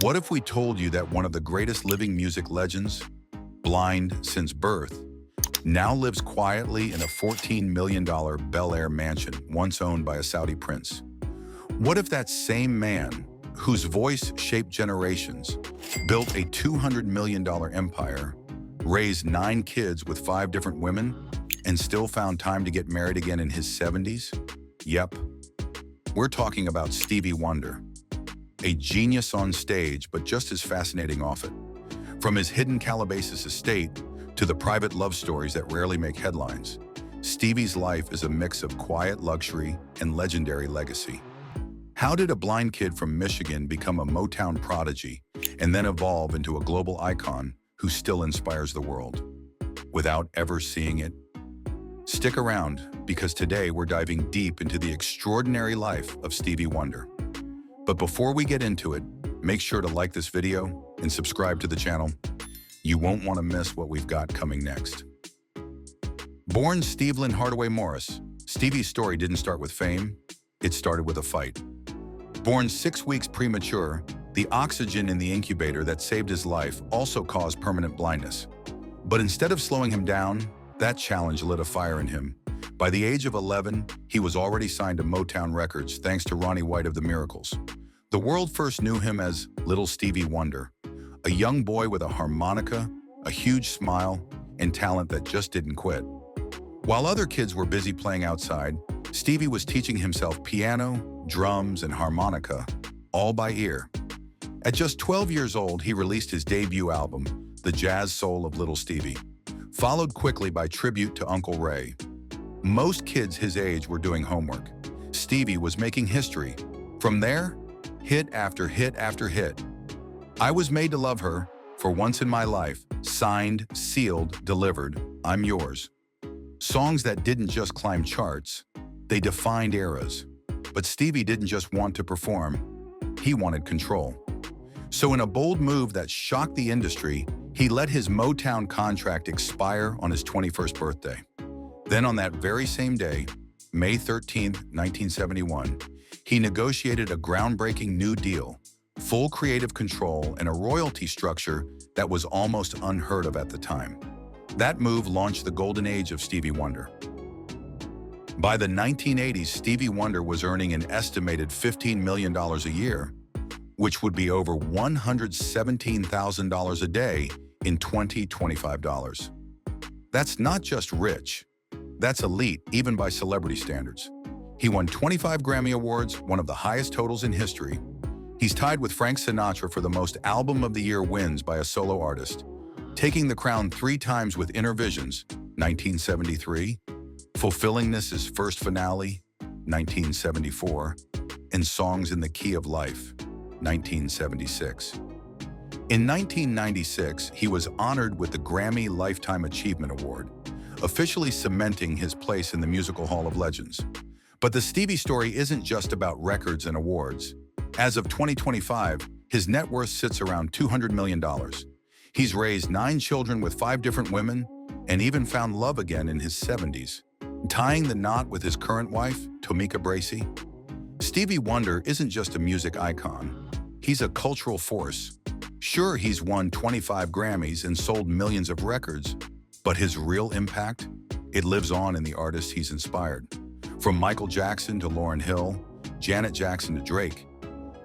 What if we told you that one of the greatest living music legends, blind since birth, now lives quietly in a $14 million Bel-Air mansion once owned by a Saudi prince? What if that same man, whose voice shaped generations, built a $200 million empire, raised 9 kids with 5 different women, and still found time to get married again in his 70s? Yep, we're talking about Stevie Wonder. A genius on stage, but just as fascinating off it. From his hidden Calabasas estate to the private love stories that rarely make headlines, Stevie's life is a mix of quiet luxury and legendary legacy. How did a blind kid from Michigan become a Motown prodigy and then evolve into a global icon who still inspires the world without ever seeing it? Stick around, because today we're diving deep into the extraordinary life of Stevie Wonder. But before we get into it, make sure to like this video and subscribe to the channel. You won't want to miss what we've got coming next. Born Stevlin Hardaway Morris, Stevie's story didn't start with fame, it started with a fight. Born 6 weeks premature, the oxygen in the incubator that saved his life also caused permanent blindness. But instead of slowing him down, that challenge lit a fire in him. By the age of 11, he was already signed to Motown Records thanks to Ronnie White of the Miracles. The world first knew him as Little Stevie Wonder, a young boy with a harmonica, a huge smile, and talent that just didn't quit. While other kids were busy playing outside, Stevie was teaching himself piano, drums, and harmonica, all by ear. At just 12 years old, he released his debut album, The Jazz Soul of Little Stevie, followed quickly by tribute to Uncle Ray. Most kids his age were doing homework. Stevie was making history. From there, hit after hit after hit. I Was Made to Love Her, For Once in My Life, signed, sealed, delivered, I'm Yours. Songs that didn't just climb charts, they defined eras. But Stevie didn't just want to perform, he wanted control. So in a bold move that shocked the industry, he let his Motown contract expire on his 21st birthday. Then on that very same day, May 13, 1971, he negotiated a groundbreaking new deal, full creative control and a royalty structure that was almost unheard of at the time. That move launched the golden age of Stevie Wonder. By the 1980s, Stevie Wonder was earning an estimated $15 million a year, which would be over $117,000 a day in $25. That's not just rich. That's elite, even by celebrity standards. He won 25 Grammy Awards, one of the highest totals in history. He's tied with Frank Sinatra for the most Album of the Year wins by a solo artist, taking the crown 3 times with Innervisions, 1973, Fulfillingness First Finale, 1974, and Songs in the Key of Life, 1976. In 1996, he was honored with the Grammy Lifetime Achievement Award, officially cementing his place in the Musical Hall of Legends. But the Stevie story isn't just about records and awards. As of 2025, his net worth sits around $200 million. He's raised 9 children with 5 different women and even found love again in his 70s, tying the knot with his current wife, Tomica Bracey. Stevie Wonder isn't just a music icon. He's a cultural force. Sure, he's won 25 Grammys and sold millions of records, but his real impact, it lives on in the artists he's inspired. From Michael Jackson to Lauryn Hill, Janet Jackson to Drake,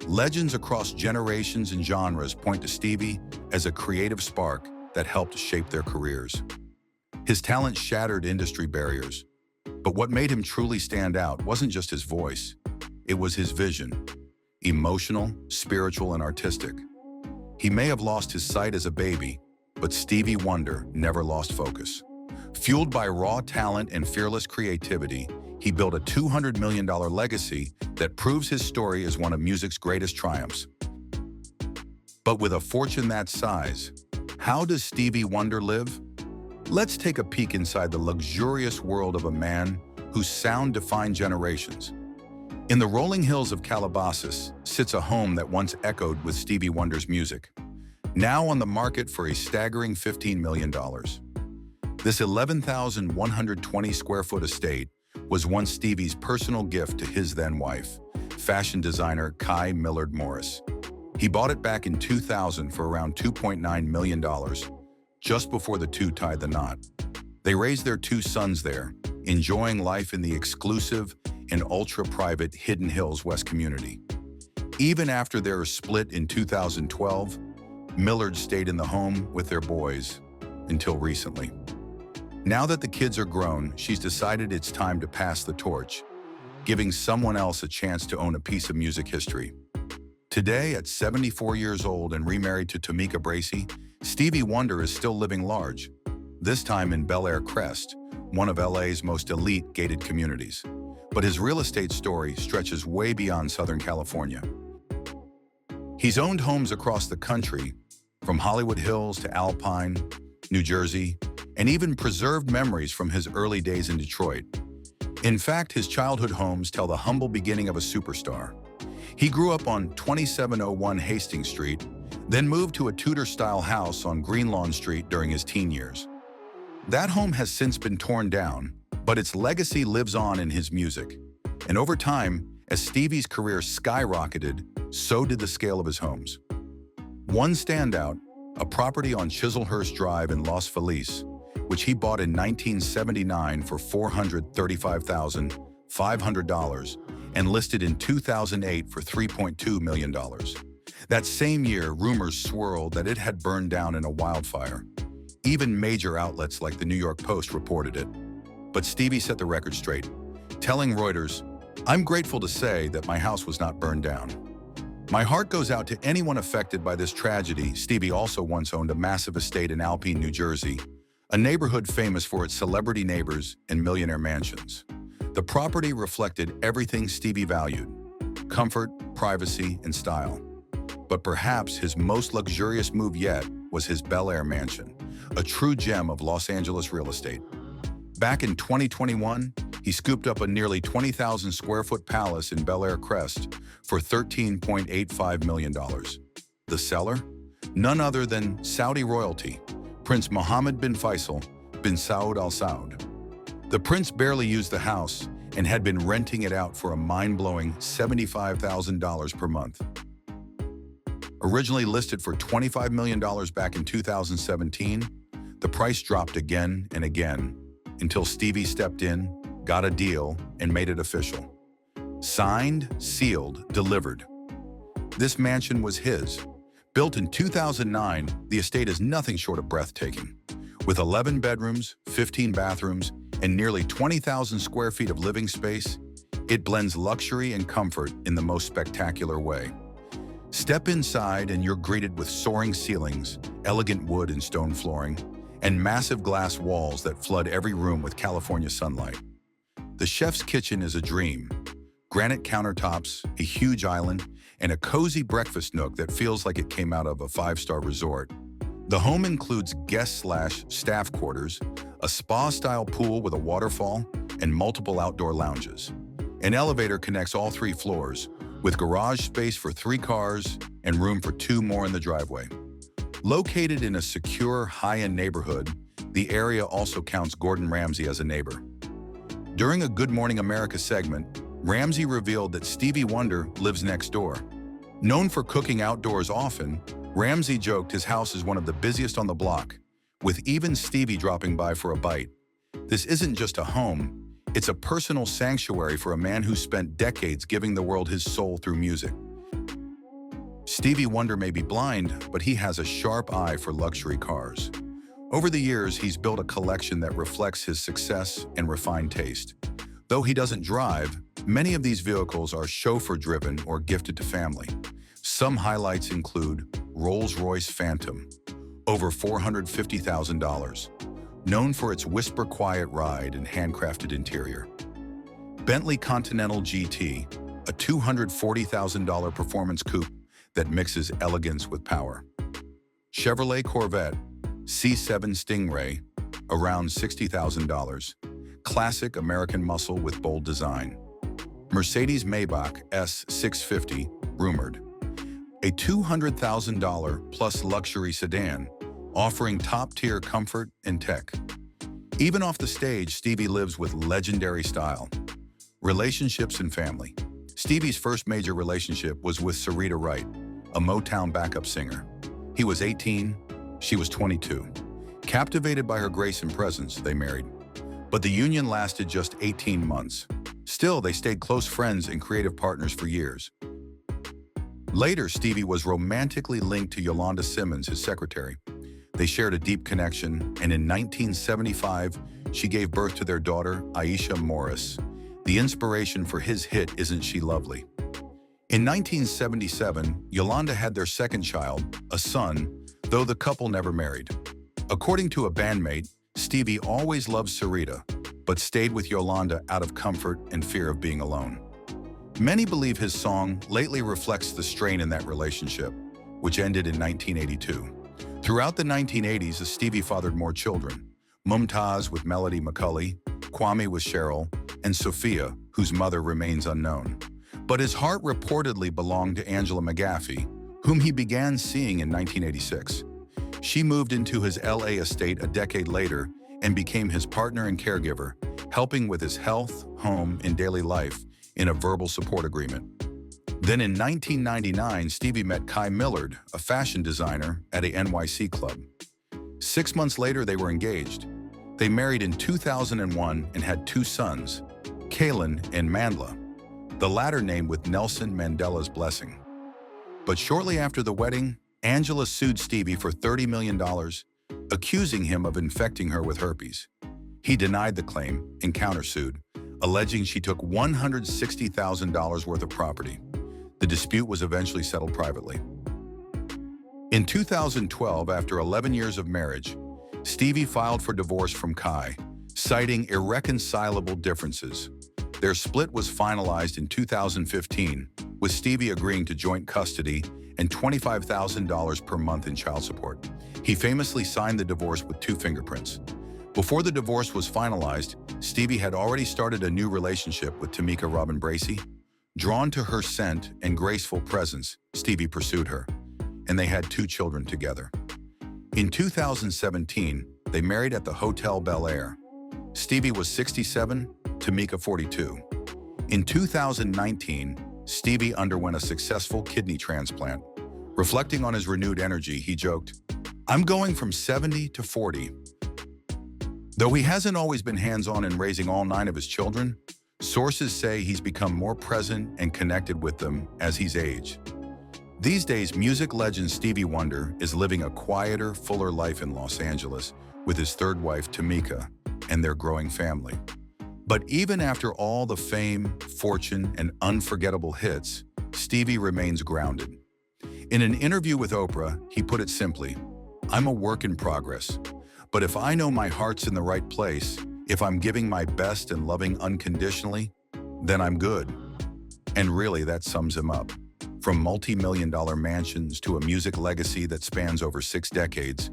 legends across generations and genres point to Stevie as a creative spark that helped shape their careers. His talent shattered industry barriers, but what made him truly stand out wasn't just his voice, it was his vision, emotional, spiritual, and artistic. He may have lost his sight as a baby, but Stevie Wonder never lost focus. Fueled by raw talent and fearless creativity, he built a $200 million legacy that proves his story is one of music's greatest triumphs. But with a fortune that size, how does Stevie Wonder live? Let's take a peek inside the luxurious world of a man whose sound defined generations. In the rolling hills of Calabasas sits a home that once echoed with Stevie Wonder's music, now on the market for a staggering $15 million. This 11,120 square foot estate was once Stevie's personal gift to his then wife, fashion designer Kai Millard Morris. He bought it back in 2000 for around $2.9 million, just before the two tied the knot. They raised their two sons there, enjoying life in the exclusive and ultra-private Hidden Hills West community. Even after their split in 2012, Millard stayed in the home with their boys until recently. Now that the kids are grown, she's decided it's time to pass the torch, giving someone else a chance to own a piece of music history. Today, at 74 years old and remarried to Tamika Bracey, Stevie Wonder is still living large, this time in Bel-Air Crest, one of LA's most elite gated communities. But his real estate story stretches way beyond Southern California. He's owned homes across the country, from Hollywood Hills to Alpine, New Jersey, and even preserved memories from his early days in Detroit. In fact, his childhood homes tell the humble beginning of a superstar. He grew up on 2701 Hastings Street, then moved to a Tudor-style house on Greenlawn Street during his teen years. That home has since been torn down, but its legacy lives on in his music. And over time, as Stevie's career skyrocketed, so did the scale of his homes. One standout, a property on Chislehurst Drive in Los Feliz, which he bought in 1979 for $435,500 and listed in 2008 for $3.2 million. That same year, rumors swirled that it had burned down in a wildfire. Even major outlets like the New York Post reported it. But Stevie set the record straight, telling Reuters, "I'm grateful to say that my house was not burned down. My heart goes out to anyone affected by this tragedy." Stevie also once owned a massive estate in Alpine, New Jersey, a neighborhood famous for its celebrity neighbors and millionaire mansions. The property reflected everything Stevie valued: comfort, privacy, and style. But perhaps his most luxurious move yet was his Bel-Air mansion, a true gem of Los Angeles real estate. Back in 2021, he scooped up a nearly 20,000 square foot palace in Bel-Air Crest for $13.85 million. The seller? None other than Saudi royalty, Prince Mohammed bin Faisal bin Saud Al Saud. The prince barely used the house and had been renting it out for a mind-blowing $75,000 per month. Originally listed for $25 million back in 2017, the price dropped again and again until Stevie stepped in, got a deal, and made it official. Signed, sealed, delivered. This mansion was his. Built in 2009, the estate is nothing short of breathtaking. With 11 bedrooms, 15 bathrooms, and nearly 20,000 square feet of living space, it blends luxury and comfort in the most spectacular way. Step inside and you're greeted with soaring ceilings, elegant wood and stone flooring, and massive glass walls that flood every room with California sunlight. The chef's kitchen is a dream. Granite countertops, a huge island, and a cozy breakfast nook that feels like it came out of a five-star resort. The home includes guest/staff quarters, a spa-style pool with a waterfall, and multiple outdoor lounges. An elevator connects all 3 floors, with garage space for 3 cars and room for 2 more in the driveway. Located in a secure, high-end neighborhood, the area also counts Gordon Ramsay as a neighbor. During a Good Morning America segment, Ramsay revealed that Stevie Wonder lives next door. Known for cooking outdoors often, Ramsay joked his house is one of the busiest on the block, with even Stevie dropping by for a bite. This isn't just a home, it's a personal sanctuary for a man who spent decades giving the world his soul through music. Stevie Wonder may be blind, but he has a sharp eye for luxury cars. Over the years, he's built a collection that reflects his success and refined taste. Though he doesn't drive, many of these vehicles are chauffeur-driven or gifted to family. Some highlights include Rolls-Royce Phantom, over $450,000, known for its whisper-quiet ride and handcrafted interior. Bentley Continental GT, a $240,000 performance coupe that mixes elegance with power. Chevrolet Corvette C7 Stingray, around $60,000, classic American muscle with bold design. Mercedes Maybach S650, rumored, a $200,000 plus luxury sedan, offering top-tier comfort and tech. Even off the stage, Stevie lives with legendary style. Relationships and family. Stevie's first major relationship was with Sarita Wright, a Motown backup singer. He was 18, she was 22. Captivated by her grace and presence, they married. But the union lasted just 18 months. Still, they stayed close friends and creative partners for years. Later, Stevie was romantically linked to Yolanda Simmons, his secretary. They shared a deep connection, and in 1975, she gave birth to their daughter, Aisha Morris, the inspiration for his hit, Isn't She Lovely? In 1977, Yolanda had their second child, a son, though the couple never married. According to a bandmate, Stevie always loved Sarita, but stayed with Yolanda out of comfort and fear of being alone. Many believe his song lately reflects the strain in that relationship, which ended in 1982. Throughout the 1980s, Stevie fathered more children: Mumtaz with Melody McCulley, Kwame with Cheryl, and Sophia, whose mother remains unknown. But his heart reportedly belonged to Angela McGaffey, whom he began seeing in 1986. She moved into his LA estate a decade later and became his partner and caregiver, helping with his health, home, and daily life in a verbal support agreement. Then in 1999, Stevie met Kai Millard, a fashion designer, at a NYC club. 6 months later, they were engaged. They married in 2001 and had 2 sons, Kalen and Mandla, the latter named with Nelson Mandela's blessing. But shortly after the wedding, Angela sued Stevie for $30 million, accusing him of infecting her with herpes. He denied the claim and countersued, alleging she took $160,000 worth of property. The dispute was eventually settled privately. In 2012, after 11 years of marriage, Stevie filed for divorce from Kai, citing irreconcilable differences. Their split was finalized in 2015, with Stevie agreeing to joint custody and $25,000 per month in child support. He famously signed the divorce with 2 fingerprints. Before the divorce was finalized, Stevie had already started a new relationship with Tamika Robin Bracey. Drawn to her scent and graceful presence, Stevie pursued her, and they had 2 children together. In 2017, they married at the Hotel Bel-Air. Stevie was 67, Tamika 42. In 2019, Stevie underwent a successful kidney transplant. Reflecting on his renewed energy, he joked, "I'm going from 70 to 40. Though he hasn't always been hands-on in raising all 9 of his children, sources say he's become more present and connected with them as he's aged. These days, music legend Stevie Wonder is living a quieter, fuller life in Los Angeles with his 3rd wife, Tamika, and their growing family. But even after all the fame, fortune, and unforgettable hits, Stevie remains grounded. In an interview with Oprah, he put it simply, "I'm a work in progress. But if I know my heart's in the right place, if I'm giving my best and loving unconditionally, then I'm good." And really, that sums him up. From multi-million-dollar mansions to a music legacy that spans over 6 decades,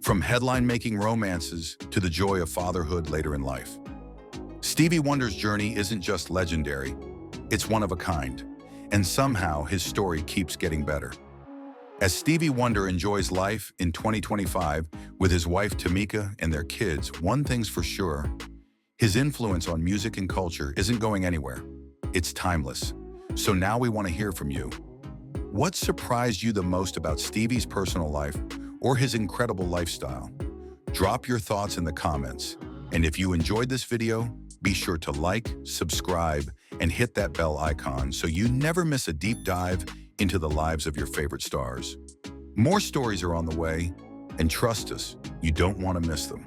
from headline-making romances to the joy of fatherhood later in life. Stevie Wonder's journey isn't just legendary, it's one of a kind, and somehow his story keeps getting better. As Stevie Wonder enjoys life in 2025 with his wife Tamika and their kids, one thing's for sure: his influence on music and culture isn't going anywhere. It's timeless. So now we want to hear from you. What surprised you the most about Stevie's personal life or his incredible lifestyle? Drop your thoughts in the comments. And if you enjoyed this video, be sure to like, subscribe, and hit that bell icon so you never miss a deep dive into the lives of your favorite stars. More stories are on the way, and trust us, you don't want to miss them.